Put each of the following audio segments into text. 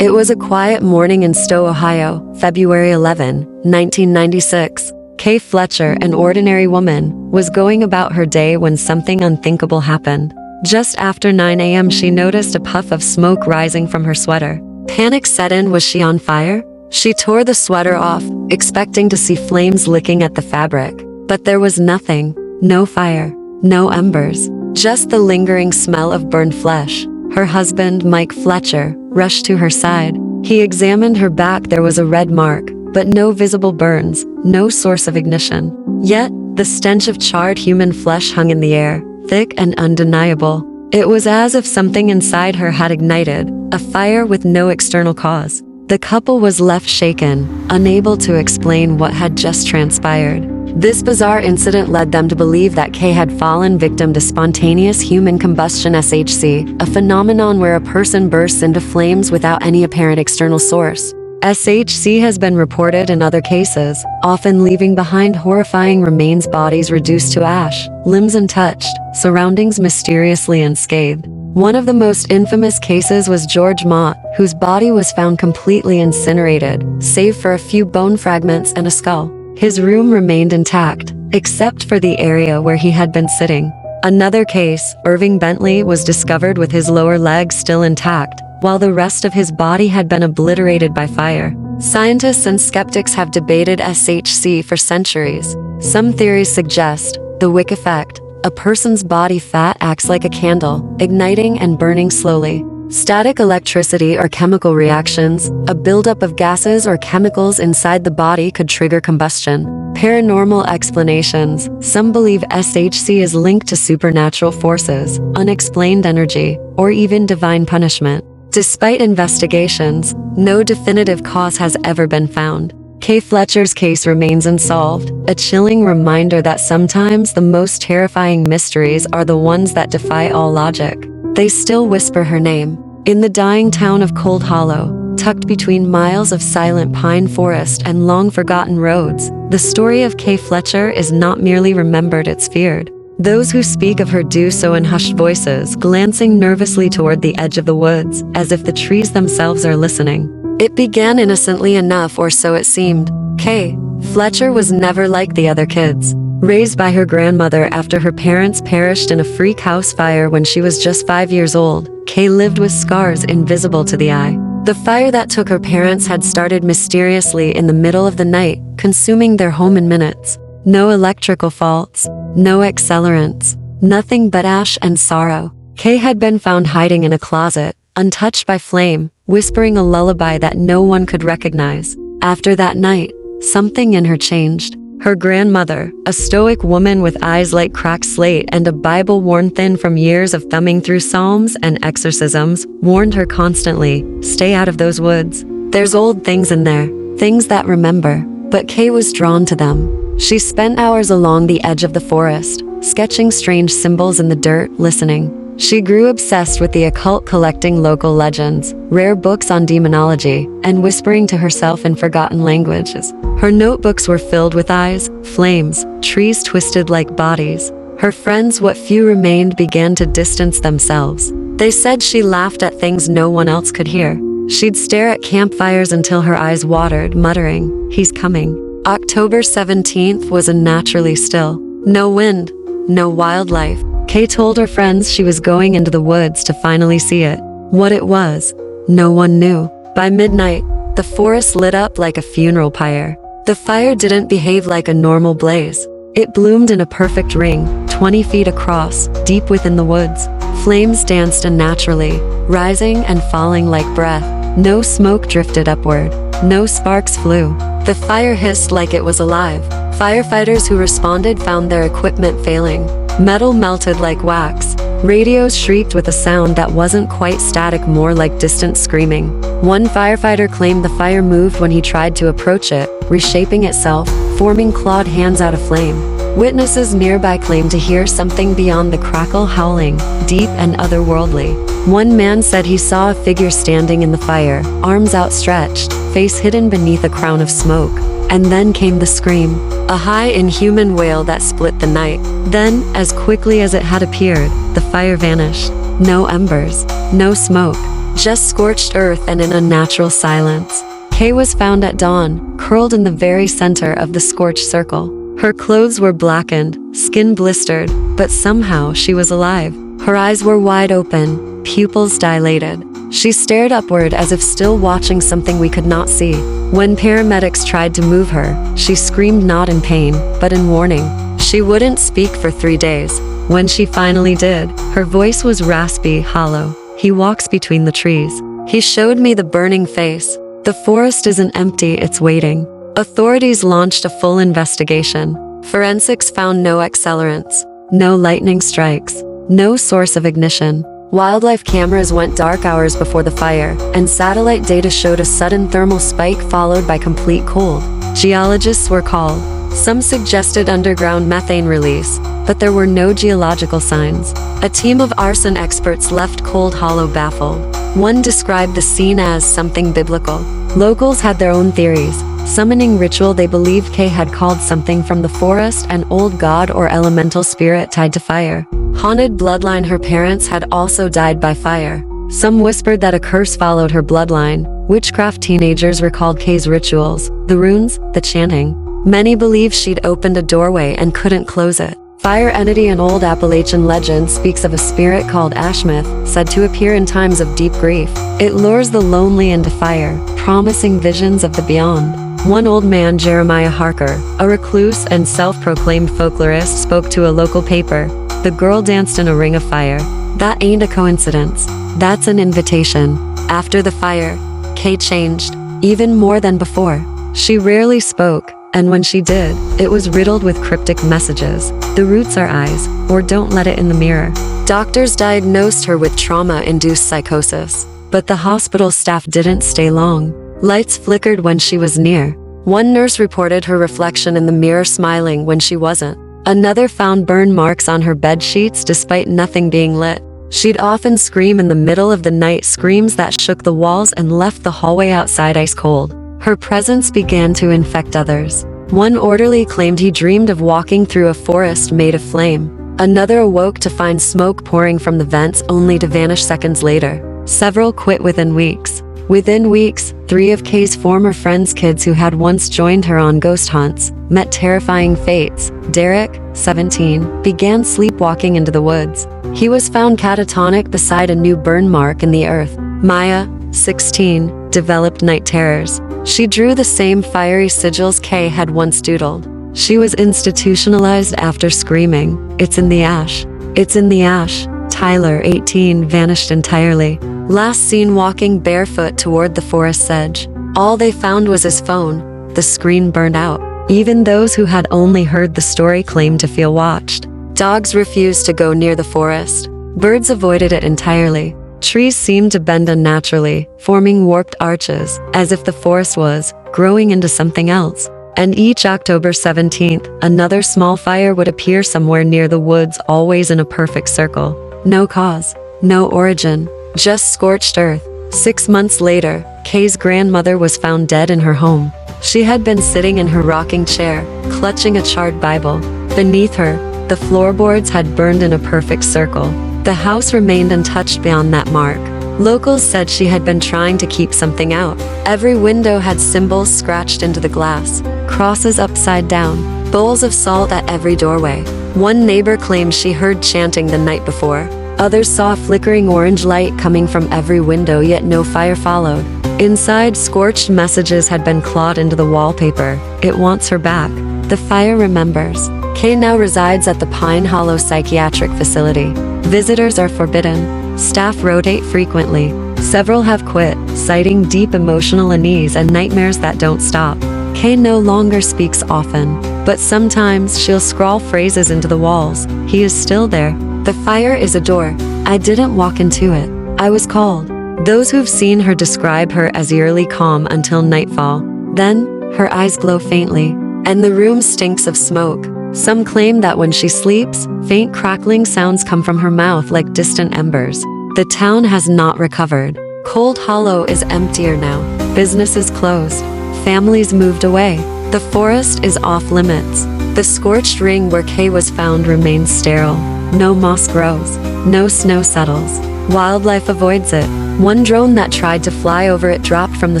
It was a quiet morning in Stow, Ohio, February 11, 1996. Kay Fletcher, an ordinary woman, was going about her day when something unthinkable happened. Just after 9 a.m. she noticed a puff of smoke rising from her sweater. Panic set in. Was she on fire? She tore the sweater off, expecting to see flames licking at the fabric. But there was nothing. No fire. No embers. Just the lingering smell of burned flesh. Her husband, Mike Fletcher, rushed to her side. He examined her back. There was a red mark, but no visible burns, no source of ignition. Yet, the stench of charred human flesh hung in the air, thick and undeniable. It was as if something inside her had ignited, a fire with no external cause. The couple was left shaken, unable to explain what had just transpired. This bizarre incident led them to believe that Kay had fallen victim to spontaneous human combustion (SHC), a phenomenon where a person bursts into flames without any apparent external source. SHC has been reported in other cases, often leaving behind horrifying remains, bodies reduced to ash, limbs untouched, surroundings mysteriously unscathed. One of the most infamous cases was George Mott, whose body was found completely incinerated, save for a few bone fragments and a skull. His room remained intact, except for the area where he had been sitting. Another case, Irving Bentley, was discovered with his lower leg still intact, while the rest of his body had been obliterated by fire. Scientists and skeptics have debated SHC for centuries. Some theories suggest the wick effect. A person's body fat acts like a candle, igniting and burning slowly. Static electricity or chemical reactions, a buildup of gases or chemicals inside the body, could trigger combustion. Paranormal explanations. Some believe SHC is linked to supernatural forces, unexplained energy, or even divine punishment. Despite investigations, no definitive cause has ever been found. Kay Fletcher's case remains unsolved, a chilling reminder that sometimes the most terrifying mysteries are the ones that defy all logic. They still whisper her name. In the dying town of Cold Hollow, tucked between miles of silent pine forest and long-forgotten roads, the story of Kay Fletcher is not merely remembered, it's feared. Those who speak of her do so in hushed voices, glancing nervously toward the edge of the woods, as if the trees themselves are listening. It began innocently enough, or so it seemed. Kay Fletcher was never like the other kids. Raised by her grandmother after her parents perished in a freak house fire when she was just 5 years old, Kay lived with scars invisible to the eye. The fire that took her parents had started mysteriously in the middle of the night, consuming their home in minutes. No electrical faults, no accelerants, nothing but ash and sorrow. Kay had been found hiding in a closet, untouched by flame, whispering a lullaby that no one could recognize. After that night, something in her changed. Her grandmother, a stoic woman with eyes like cracked slate and a Bible worn thin from years of thumbing through psalms and exorcisms, warned her constantly, "Stay out of those woods. There's old things in there, things that remember." But Kay was drawn to them. She spent hours along the edge of the forest, sketching strange symbols in the dirt, listening. She grew obsessed with the occult, collecting local legends, rare books on demonology, and whispering to herself in forgotten languages. Her notebooks were filled with eyes, flames, trees twisted like bodies. Her friends, what few remained, began to distance themselves. They said she laughed at things no one else could hear. She'd stare at campfires until her eyes watered, muttering, "He's coming." October 17th was unnaturally still. No wind, no wildlife. Kay told her friends she was going into the woods to finally see it. What it was, no one knew. By midnight, the forest lit up like a funeral pyre. The fire didn't behave like a normal blaze. It bloomed in a perfect ring, 20 feet across, deep within the woods. Flames danced unnaturally, rising and falling like breath. No smoke drifted upward. No sparks flew. The fire hissed like it was alive. Firefighters who responded found their equipment failing. Metal melted like wax. Radios shrieked with a sound that wasn't quite static, more like distant screaming. One firefighter claimed the fire moved when he tried to approach it, reshaping itself, forming clawed hands out of flame. Witnesses nearby claimed to hear something beyond the crackle, howling, deep and otherworldly. One man said he saw a figure standing in the fire, arms outstretched, face hidden beneath a crown of smoke. And then came the scream, a high, inhuman wail that split the night. Then, as quickly as it had appeared, the fire vanished. No embers, no smoke, just scorched earth and an unnatural silence. Kay was found at dawn, curled in the very center of the scorched circle. Her clothes were blackened, skin blistered, but somehow she was alive. Her eyes were wide open, pupils dilated. She stared upward as if still watching something we could not see. When paramedics tried to move her, she screamed not in pain, but in warning. She wouldn't speak for 3 days. When she finally did, her voice was raspy, hollow. He walks between the trees. He showed me the burning face. The forest isn't empty, it's waiting. Authorities launched a full investigation. Forensics found no accelerants, no lightning strikes, no source of ignition. Wildlife cameras went dark hours before the fire, and satellite data showed a sudden thermal spike followed by complete cold. Geologists were called. Some suggested underground methane release, but there were no geological signs. A team of arson experts left Cold Hollow baffled. One described the scene as something biblical. Locals had their own theories. Summoning ritual they believed Kay had called something from the forest, an old god or elemental spirit tied to fire. Haunted bloodline, her parents had also died by fire. Some whispered that a curse followed her bloodline. Witchcraft teenagers recalled Kay's rituals, the runes, the chanting. Many believe she'd opened a doorway and couldn't close it. Fire entity, an old Appalachian legend, speaks of a spirit called Ashmith, said to appear in times of deep grief. It lures the lonely into fire, promising visions of the beyond. One old man, Jeremiah Harker, a recluse and self-proclaimed folklorist, spoke to a local paper. The girl danced in a ring of fire. That ain't a coincidence. That's an invitation. After the fire, Kay changed, even more than before. She rarely spoke, and when she did, it was riddled with cryptic messages. The roots are eyes, or don't let it in the mirror. Doctors diagnosed her with trauma-induced psychosis, but the hospital staff didn't stay long. Lights flickered when she was near. One nurse reported her reflection in the mirror smiling when she wasn't. Another found burn marks on her bed sheets despite nothing being lit. She'd often scream in the middle of the night, screams that shook the walls and left the hallway outside ice cold. Her presence began to infect others. One orderly claimed he dreamed of walking through a forest made of flame. Another awoke to find smoke pouring from the vents only to vanish seconds later. Several quit within weeks. Within weeks, 3 of Kay's former friends' kids who had once joined her on ghost hunts met terrifying fates. Derek, 17, began sleepwalking into the woods. He was found catatonic beside a new burn mark in the earth. Maya, 16, developed night terrors. She drew the same fiery sigils Kay had once doodled. She was institutionalized after screaming, "It's in the ash. It's in the ash." Tyler, 18, vanished entirely. Last seen walking barefoot toward the forest's edge. All they found was his phone. The screen burned out. Even those who had only heard the story claimed to feel watched. Dogs refused to go near the forest. Birds avoided it entirely. Trees seemed to bend unnaturally, forming warped arches, as if the forest was growing into something else. And each October 17th, another small fire would appear somewhere near the woods, always in a perfect circle. No cause, no origin, just scorched earth. 6 months later, Kay's grandmother was found dead in her home. She had been sitting in her rocking chair, clutching a charred Bible. Beneath her, the floorboards had burned in a perfect circle. The house remained untouched beyond that mark. Locals said she had been trying to keep something out. Every window had symbols scratched into the glass, crosses upside down, bowls of salt at every doorway. One neighbor claimed she heard chanting the night before. Others saw a flickering orange light coming from every window, yet no fire followed. Inside, scorched messages had been clawed into the wallpaper. It wants her back. The fire remembers. Kay now resides at the Pine Hollow Psychiatric Facility. Visitors are forbidden. Staff rotate frequently. Several have quit, citing deep emotional unease and nightmares that don't stop. Kay no longer speaks often, but sometimes she'll scrawl phrases into the walls. He is still there. The fire is a door. I didn't walk into it. I was called. Those who've seen her describe her as eerily calm until nightfall. Then, her eyes glow faintly, and the room stinks of smoke. Some claim that when she sleeps, faint crackling sounds come from her mouth like distant embers. The town has not recovered. Cold Hollow is emptier now. Businesses closed. Families moved away. The forest is off limits. The scorched ring where Kay was found remains sterile. No moss grows. No snow settles. Wildlife avoids it. One drone that tried to fly over it dropped from the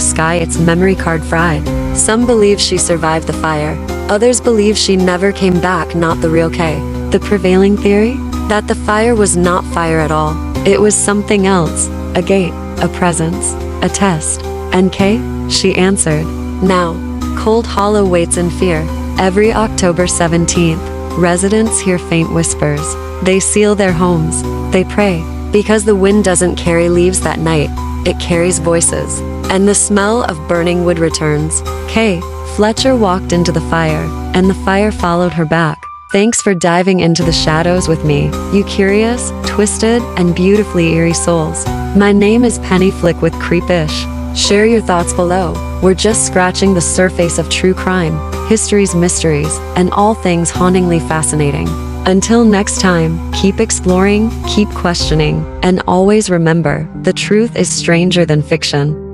sky, its memory card fried. Some believe she survived the fire. Others believe she never came back, not the real Kay. The prevailing theory? That the fire was not fire at all. It was something else. A gate, a presence, a test. And Kay? She answered. Now, Cold Hollow waits in fear. Every October 17th, residents hear faint whispers. They seal their homes. They pray. Because the wind doesn't carry leaves that night, it carries voices. And the smell of burning wood returns. Kay Fletcher walked into the fire, and the fire followed her back. Thanks for diving into the shadows with me, you curious, twisted, and beautifully eerie souls. My name is Penny Flick with Kreep-ish. Share your thoughts below. We're just scratching the surface of true crime, history's mysteries, and all things hauntingly fascinating. Until next time, keep exploring, keep questioning, and always remember, the truth is stranger than fiction.